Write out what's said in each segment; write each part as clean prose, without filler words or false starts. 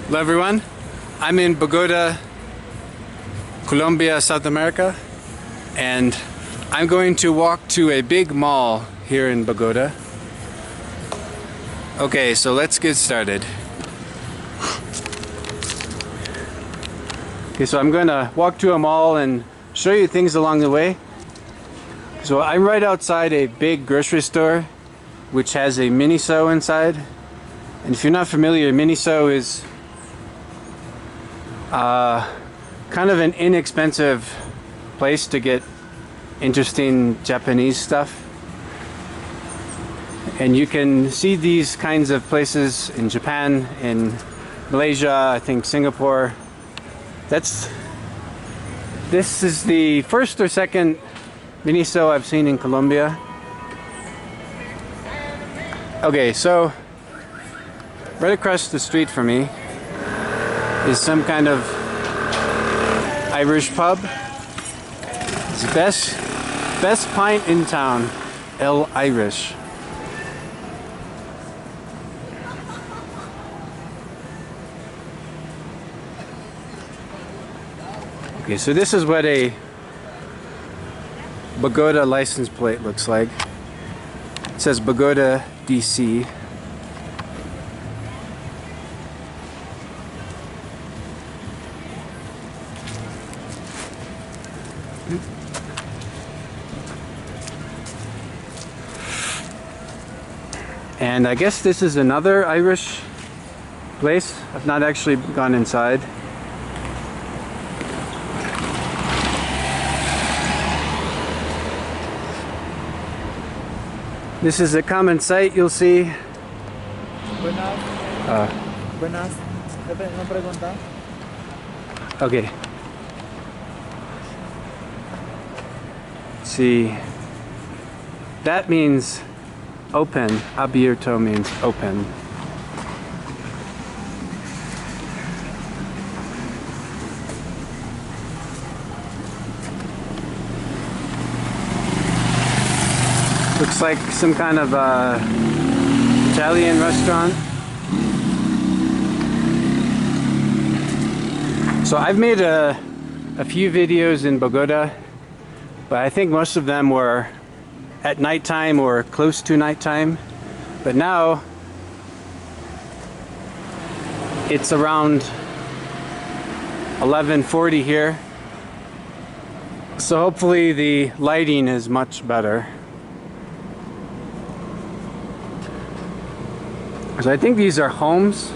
Hello everyone, I'm in Bogota, Colombia, South America, and I'm going to walk to a big mall here in Bogota. Okay, so let's get started. Okay, so I'm going to walk to a mall and show you things along the way. So I'm right outside a big grocery store which has a Miniso inside. And if you're not familiar, Miniso is kind of an inexpensive place to get interesting Japanese stuff. And you can see these kinds of places in Japan, in Malaysia, I think Singapore. This is the first or second Miniso I've seen in Colombia. Okay, so right across the street from me is some kind of Irish pub. It's the best pint in town, El Irish. Okay, so this is what a Bogota license plate looks like. It says Bogota, DC. And I guess this is another Irish place. I've not actually gone inside. This is a common sight you'll see. Buenas. ¿No pregunta? Okay. Let's see. That means open. Abierto means open. Looks like some kind of Italian restaurant. So I've made a few videos in Bogota, but I think most of them were at nighttime or close to nighttime. But now it's around 11:40 here, so hopefully the lighting is much better. So I think these are homes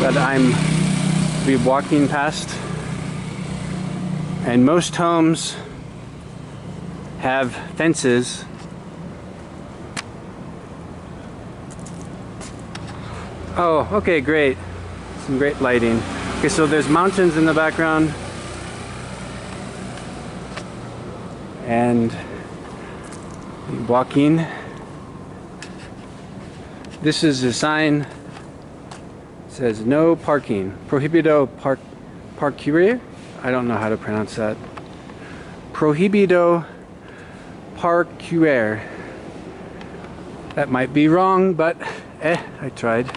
that I'm be walking past, and most homes have fences. Oh, okay, great. Some great lighting. Okay, so there's mountains in the background, and walking. This is a sign. It says no parking. Prohibido parquear? I don't know how to pronounce that. Prohibido parquear. That might be wrong, but I tried.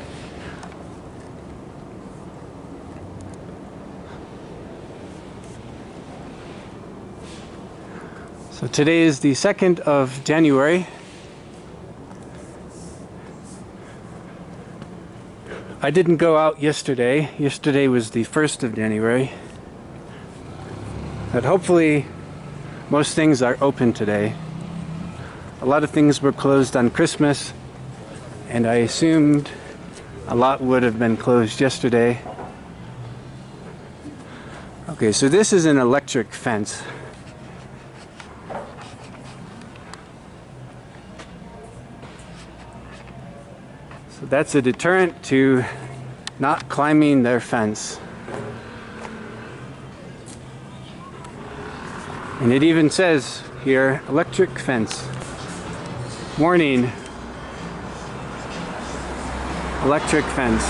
So today is the 2nd of January. I didn't go out yesterday. Yesterday was the 1st of January. But hopefully most things are open today. A lot of things were closed on Christmas, and I assumed a lot would have been closed yesterday. Okay, so this is an electric fence. So that's a deterrent to not climbing their fence. And it even says here, electric fence. Warning, electric fence.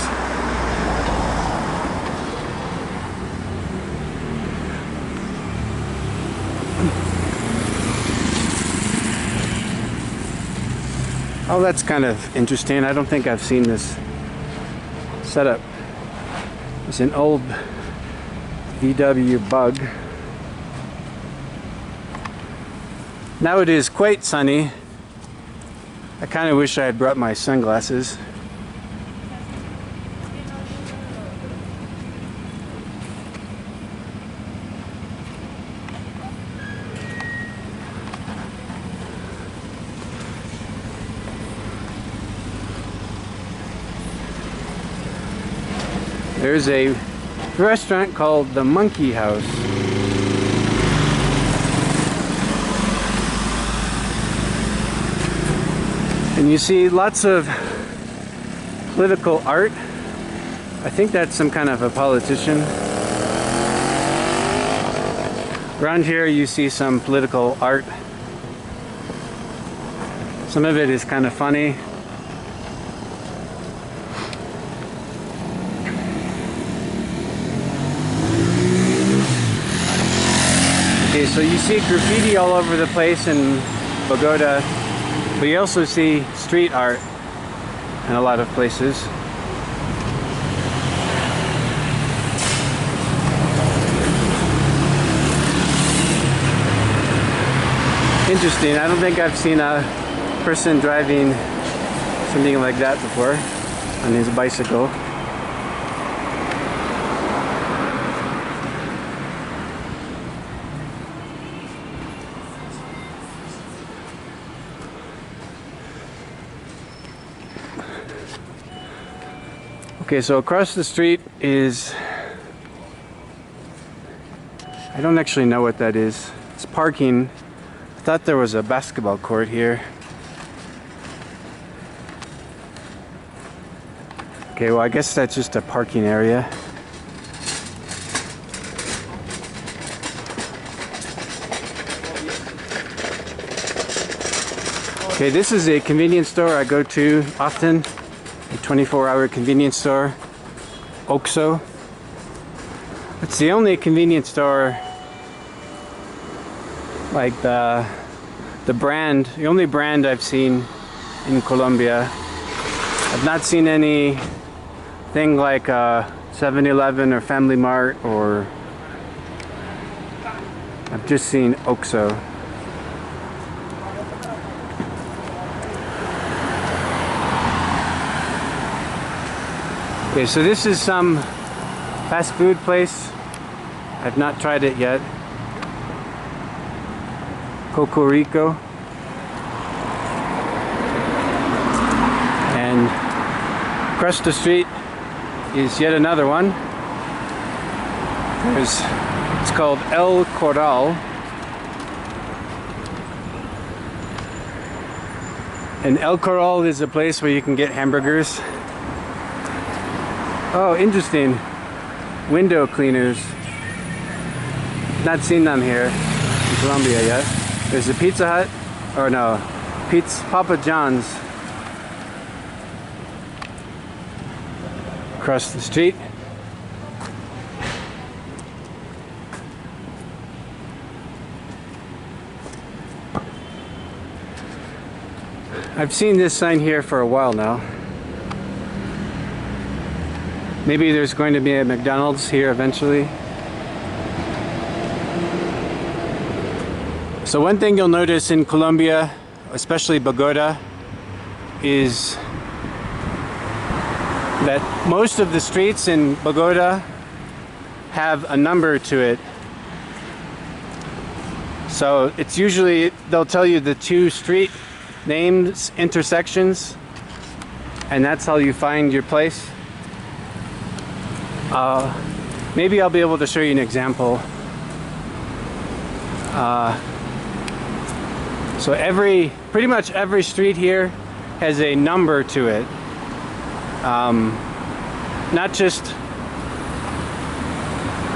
Oh, that's kind of interesting. I don't think I've seen this setup It's an old VW Bug. Now it is quite sunny. I kind of wish I had brought my sunglasses. There's a restaurant called the Monkey House. And you see lots of political art. I think that's some kind of a politician. Around here you see some political art. Some of it is kind of funny. Okay, so you see graffiti all over the place in Bogota, but you also see street art in a lot of places. Interesting. I don't think I've seen a person driving something like that before on his bicycle. Okay, so across the street is, I don't actually know what that is. It's parking. I thought there was a basketball court here. Okay, well I guess that's just a parking area. Okay, this is a convenience store I go to often. A 24-hour convenience store, Oxxo. It's the only convenience store, like the only brand I've seen in Colombia. I've not seen anything like 7-Eleven or Family Mart, or I've just seen Oxxo. Okay, so this is some fast food place. I've not tried it yet. Cocorico. And across the street is yet another one. It's called El Corral. And El Corral is a place where you can get hamburgers. Oh, interesting. Window cleaners. Not seen them here in Colombia yet. There's a Pizza Hut, or no, Papa John's across the street. I've seen this sign here for a while now. Maybe there's going to be a McDonald's here eventually. So one thing you'll notice in Colombia, especially Bogota, is that most of the streets in Bogota have a number to it. So it's usually, they'll tell you the two street names, intersections, and that's how you find your place. Maybe I'll be able to show you an example. So pretty much every street here has a number to it. Not just,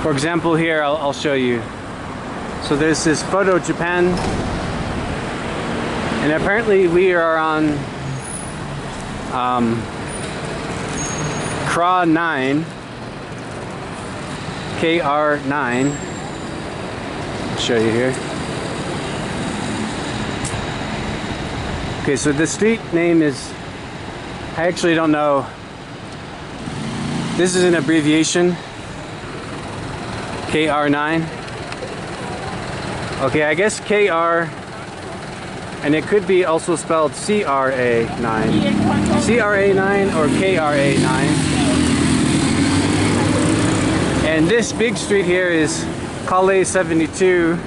for example here, I'll show you. So there's this Photo Japan, and apparently we are on KRA 9. KR9. I'll show you here. Okay, so the street name is, I actually don't know This is an abbreviation, KR9. Okay, I guess KR, and it could be also spelled CRA9. CRA9 or KRA9. And this big street here is Calle 72.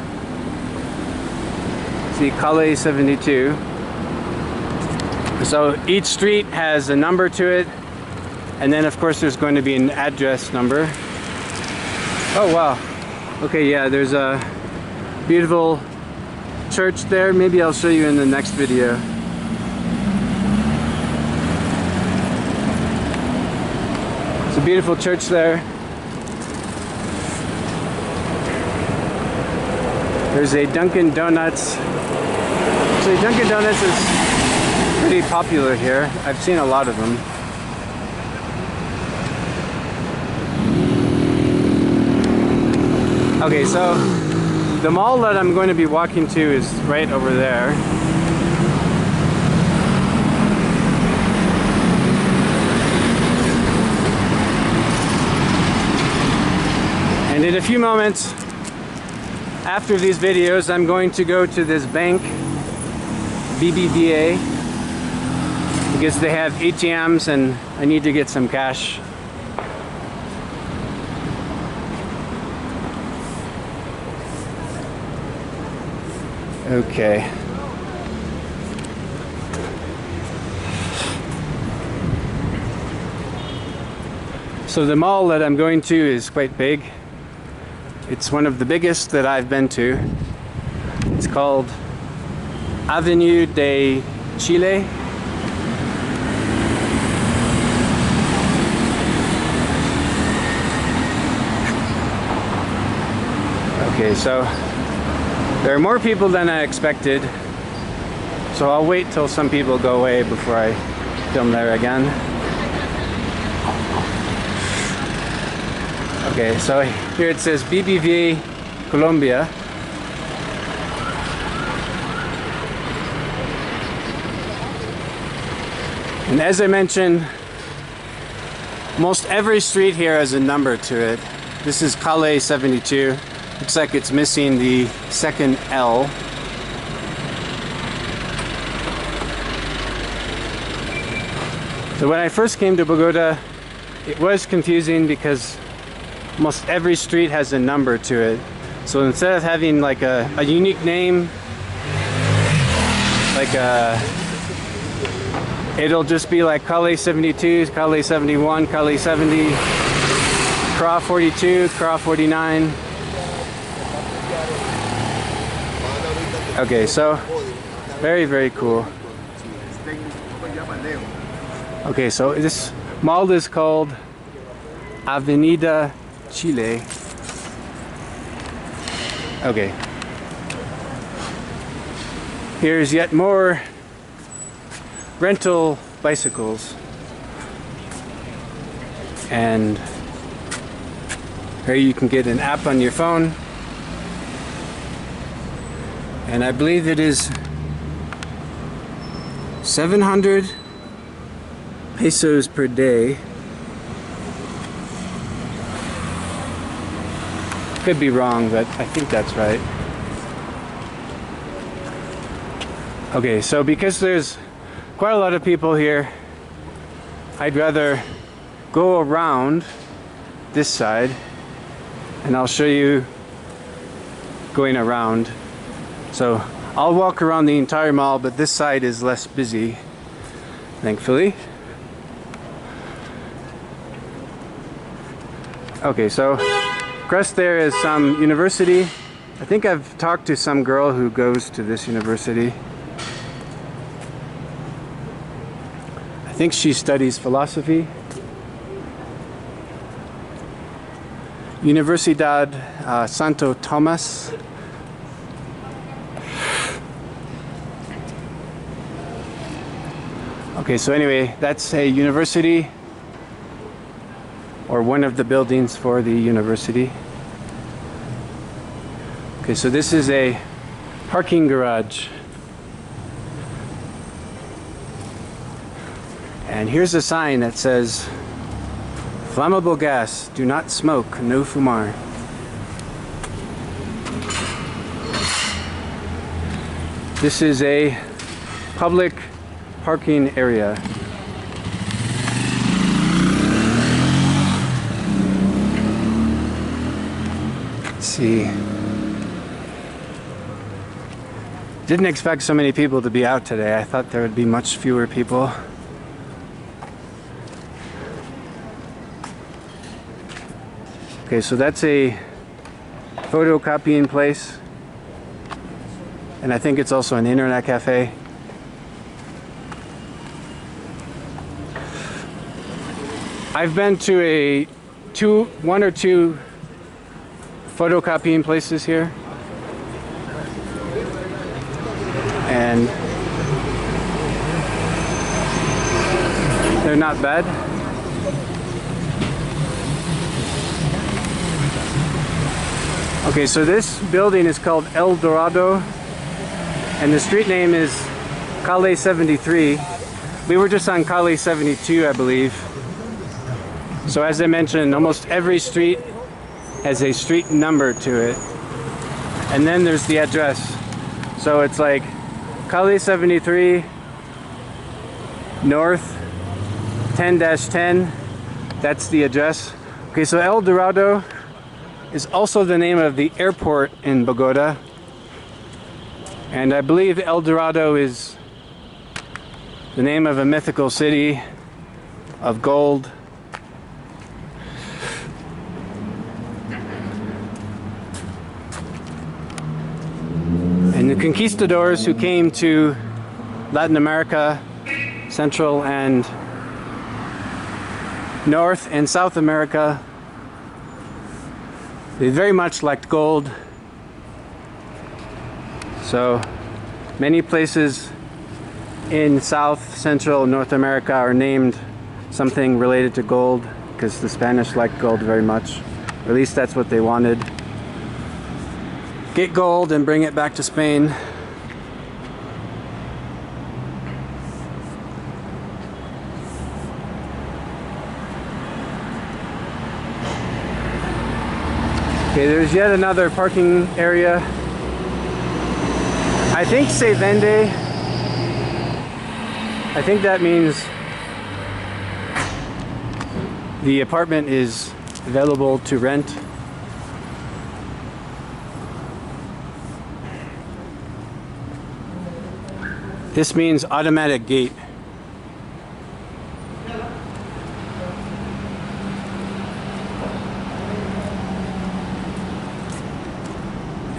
See, Calle 72. So each street has a number to it, and then of course there's going to be an address number. Oh wow. Okay, yeah, there's a beautiful church there. Maybe I'll show you in the next video. It's a beautiful church there. There's a Dunkin' Donuts. Actually, Dunkin' Donuts is pretty popular here. I've seen a lot of them. Okay, so the mall that I'm going to be walking to is right over there. And in a few moments after these videos, I'm going to go to this bank, BBVA, because they have ATMs and I need to get some cash. Okay. So the mall that I'm going to is quite big. It's one of the biggest that I've been to. It's called Avenida Chile. Okay, so there are more people than I expected, so I'll wait till some people go away before I film there again. Okay, so here it says BBVA Colombia. And as I mentioned, most every street here has a number to it. This is Calle 72. Looks like it's missing the second L. So when I first came to Bogota, it was confusing because almost every street has a number to it. So instead of having like a unique name, like it'll just be like Calle 72, Calle 71, Calle 70, Cra 42, Cra 49. Okay, so very, very cool. Okay, so this mall is called Avenida Chile. Okay. Here's yet more rental bicycles. And here you can get an app on your phone. And I believe it is 700 pesos per day. Could be wrong, but I think that's right. Okay, so because there's quite a lot of people here, I'd rather go around this side, and I'll show you going around. So I'll walk around the entire mall, but this side is less busy, thankfully. Okay, so across there is some university. I think I've talked to some girl who goes to this university. I think she studies philosophy. Universidad Santo Tomas. Okay, so anyway, that's a university, or one of the buildings for the university. Okay, so this is a parking garage. And here's a sign that says Flammable gas. Do not smoke. No fumar. This is a public parking area. Let's see. Didn't expect so many people to be out today. I thought there would be much fewer people. Okay, so that's a photocopying place. And I think it's also an internet cafe. I've been to one or two photocopying places here. And they're not bad. Okay, so this building is called El Dorado, and the street name is Calle 73. We were just on Calle 72, I believe. So as I mentioned, almost every street has a street number to it. And then there's the address. So it's like Calle 73 North 10-10. That's the address. Okay, so El Dorado is also the name of the airport in Bogota. And I believe El Dorado is the name of a mythical city of gold. And the conquistadors who came to Latin America, Central and North and South America, they very much liked gold. So many places in South, Central, North America are named something related to gold because the Spanish liked gold very much. Or at least that's what they wanted. Get gold and bring it back to Spain. Okay, there's yet another parking area. I think se vende. I think that means the apartment is available to rent. This means automatic gate.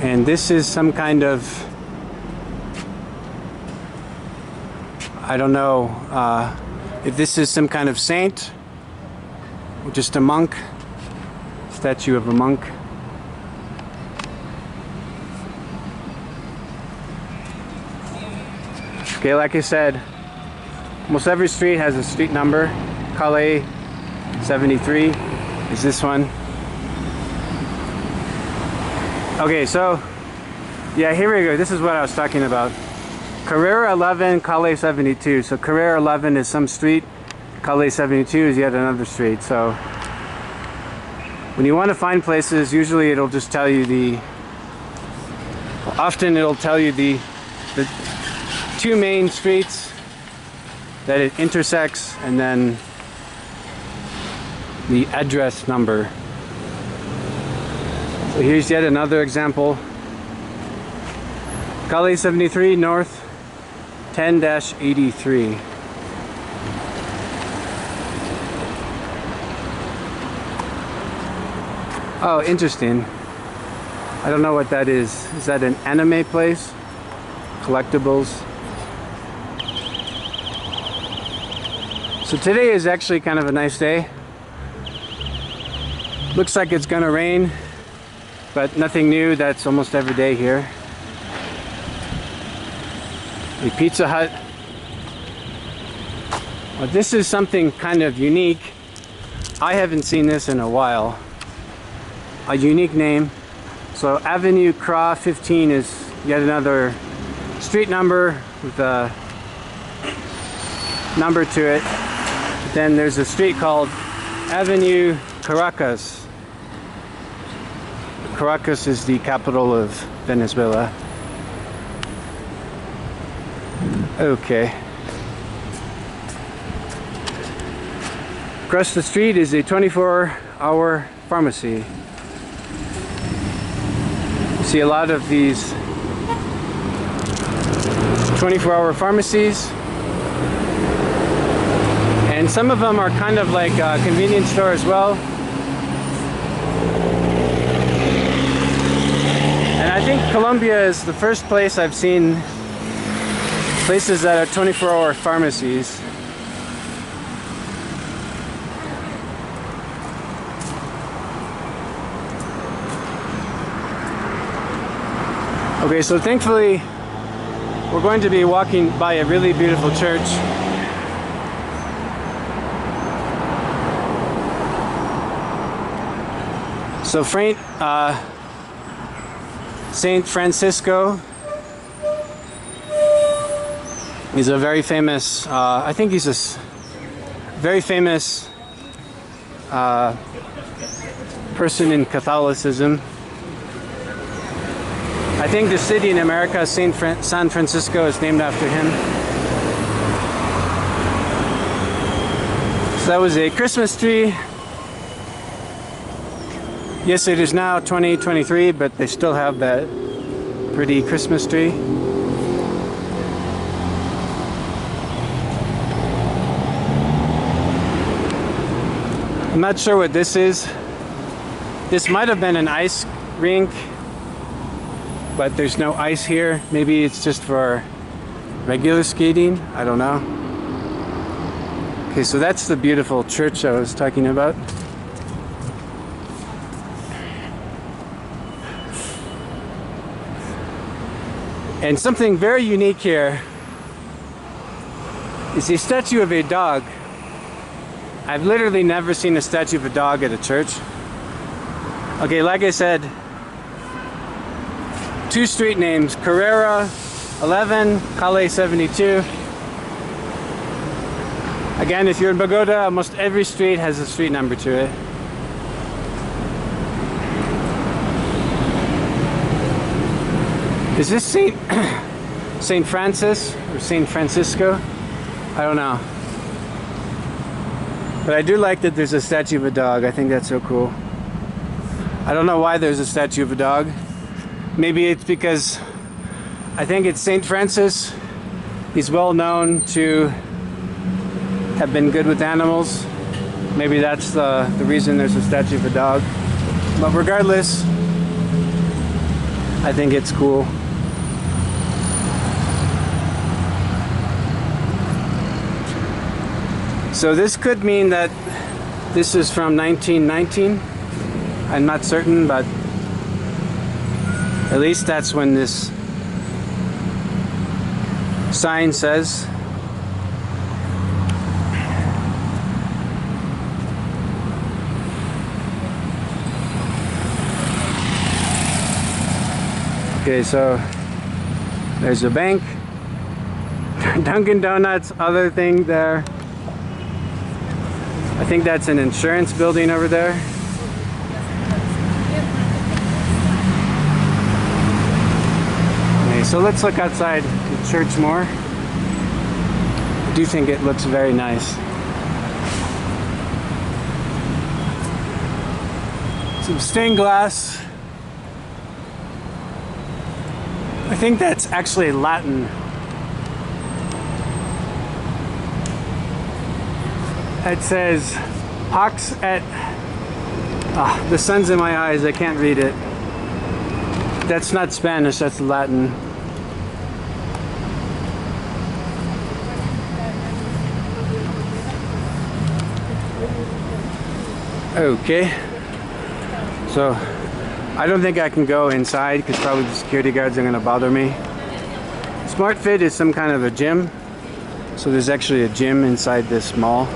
And this is some kind of, I don't know if this is some kind of saint or just a monk, statue of a monk. Okay, like I said, almost every street has a street number. Calle 73 is this one. Okay, so yeah, here we go. This is what I was talking about. Carrera 11, Calle 72. So Carrera 11 is some street. Calle 72 is yet another street. So when you want to find places, usually it'll just tell you often it'll tell you the two main streets that it intersects and then the address number. So here's yet another example. Calle 73 North 10-83. Oh, interesting. I don't know what that is. Is that an anime place? Collectibles? So today is actually kind of a nice day. Looks like it's gonna rain, but nothing new. That's almost every day here. A Pizza Hut. Well, this is something kind of unique. I haven't seen this in a while. A unique name. So Avenue Cra 15 is yet another street number with a number to it. Then there's a street called Avenue Caracas. Caracas is the capital of Venezuela. Okay. Across the street is a 24-hour pharmacy. You see a lot of these 24-hour pharmacies, and some of them are kind of like a convenience store as well. And I think Colombia is the first place I've seen places that are 24-hour pharmacies. Okay, so thankfully we're going to be walking by a really beautiful church. So Saint Francisco is a very famous, I think he's a very famous person in Catholicism. I think the city in America, San Francisco, is named after him. So that was a Christmas tree. Yes, it is now 2023, but they still have that pretty Christmas tree. I'm not sure what this is. This might have been an ice rink, but there's no ice here. Maybe it's just for regular skating. I don't know. Okay, so that's the beautiful church I was talking about. And something very unique here is a statue of a dog. I've literally never seen a statue of a dog at a church. Okay, like I said, two street names, Carrera 11, Calle 72. Again, if you're in Bogota, almost every street has a street number to it. Is this Saint Francis or Saint Francisco? I don't know. But I do like that there's a statue of a dog. I think that's so cool. I don't know why there's a statue of a dog. Maybe it's because I think it's Saint Francis. He's well known to have been good with animals. Maybe that's the reason there's a statue of a dog. But regardless, I think it's cool. So this could mean that this is from 1919. I'm not certain, but at least that's when this sign says. Okay, so there's a bank, Dunkin' Donuts, other thing there. I think that's an insurance building over there. Okay, so let's look outside the church more. I do think it looks very nice. Some stained glass. I think that's actually Latin. It says Pax et... the sun's in my eyes, I can't read it. That's not Spanish, that's Latin. Okay. So, I don't think I can go inside because probably the security guards are going to bother me. Smart Fit is some kind of a gym. So there's actually a gym inside this mall.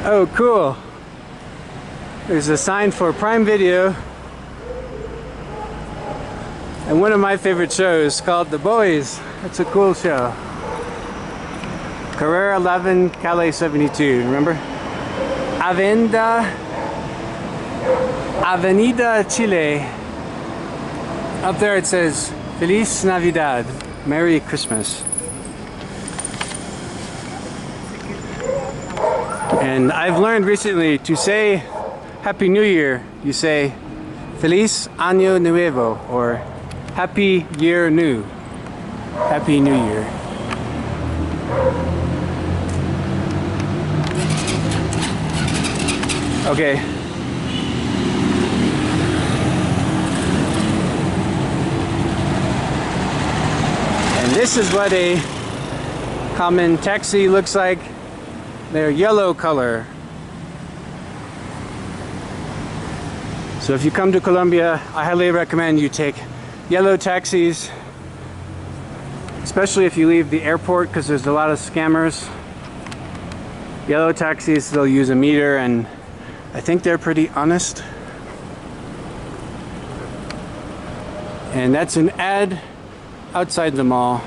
Oh, cool. There's a sign for Prime Video. And one of my favorite shows called The Boys. That's a cool show. Carrera 11, Calais 72, remember? Avenida Chile. Up there it says, Feliz Navidad, Merry Christmas. And I've learned recently to say Happy New Year, you say Feliz Año Nuevo, or Happy Year New. Happy New Year. Okay. And this is what a common taxi looks like. They're yellow color. So if you come to Colombia, I highly recommend you take yellow taxis, especially if you leave the airport, because there's a lot of scammers. Yellow taxis, they'll use a meter, and I think they're pretty honest. And that's an ad outside the mall.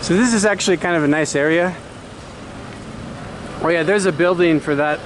So this is actually kind of a nice area. Oh yeah, there's a building for that